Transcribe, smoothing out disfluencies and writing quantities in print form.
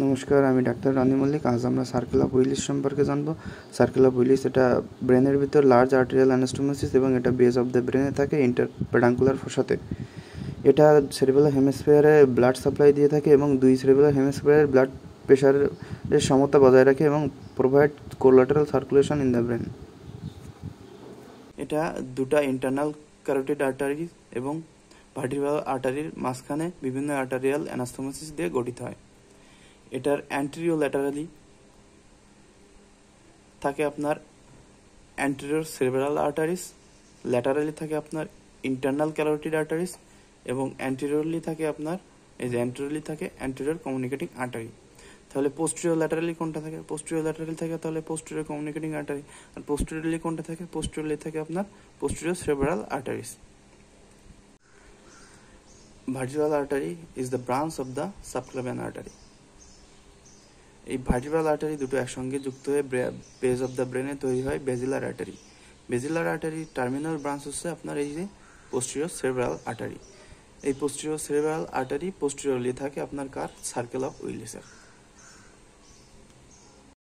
নমস্কার, আমি ডাক্তার রানী মল্লিক। আজ আমরা সার্কেল অফ উইলিস সম্পর্কে জানবো। সার্কেল অফ উইলিস এটা ব্রেনের ভিতর লার্জ আর্টেরিয়াল অ্যানাস্টোমোসিস এবং এটা বেস অফ দ্য ব্রেনে থাকে ইন্টারপেডাঙ্কুলার ফোসাতে। এটা সেরিব্রাল হেমিস্ফিয়ারে ব্লাড সাপ্লাই দিয়ে থাকে এবং দুই সেরিব্রাল হেমিস্ফিয়ারের ব্লাড প্রেশারের সমতা বজায় রাখে এবং provide collateral circulation in the brain. এটা দুটা ইন্টারনাল ক্যারোটিড আর্টারি এবং ভার্টিব্রাল আর্টারির মাঝখানে বিভিন্ন আর্টারিয়াল অ্যানাস্টোমোসিস দিয়ে গঠিত হয়। এটার অ্যান্টেরিয়র ল্যাটারালি থাকে আপনার অ্যান্টেরিয়র সেরিব্রাল আর্টারিস, ল্যাটারালি থাকে আপনার ইন্টারনাল ক্যারোটিড আর্টারিস এবং অ্যান্টেরিয়রলি থাকে আপনার অ্যান্টেরিয়র কমিউনিকেটিং আর্টারি। তাহলে পোস্টেরিয়র ল্যাটারালি কোনটা থাকে? পোস্টেরিয়র ল্যাটারালি থাকে তাহলে পোস্টেরিয়র কমিউনিকেটিং আর্টারি। আর পোস্টেরিয়রলি কোনটা থাকে? পোস্টেরিয়রলি থাকে আপনার posterior cerebral arteries. Vertebral artery is the branch of the subclavian artery. এই ভার্টিব্রাল আর্টারি দুটো একসঙ্গে যুক্ত হয়ে বেস অফ দ্য ব্রেনে তৈরি হয় বেজিলার আর্টারি। বেজিলার আর্টারির টার্মিনাল ব্রাঞ্চ হচ্ছে আপনার এই যে পোস্টেরিয়র সেরিব্রাল আর্টারি। এই পোস্টেরিয়র সেরিব্রাল আর্টারি পোস্টেরিয়রলি থাকে আপনার কার? Circle of উইলিসের।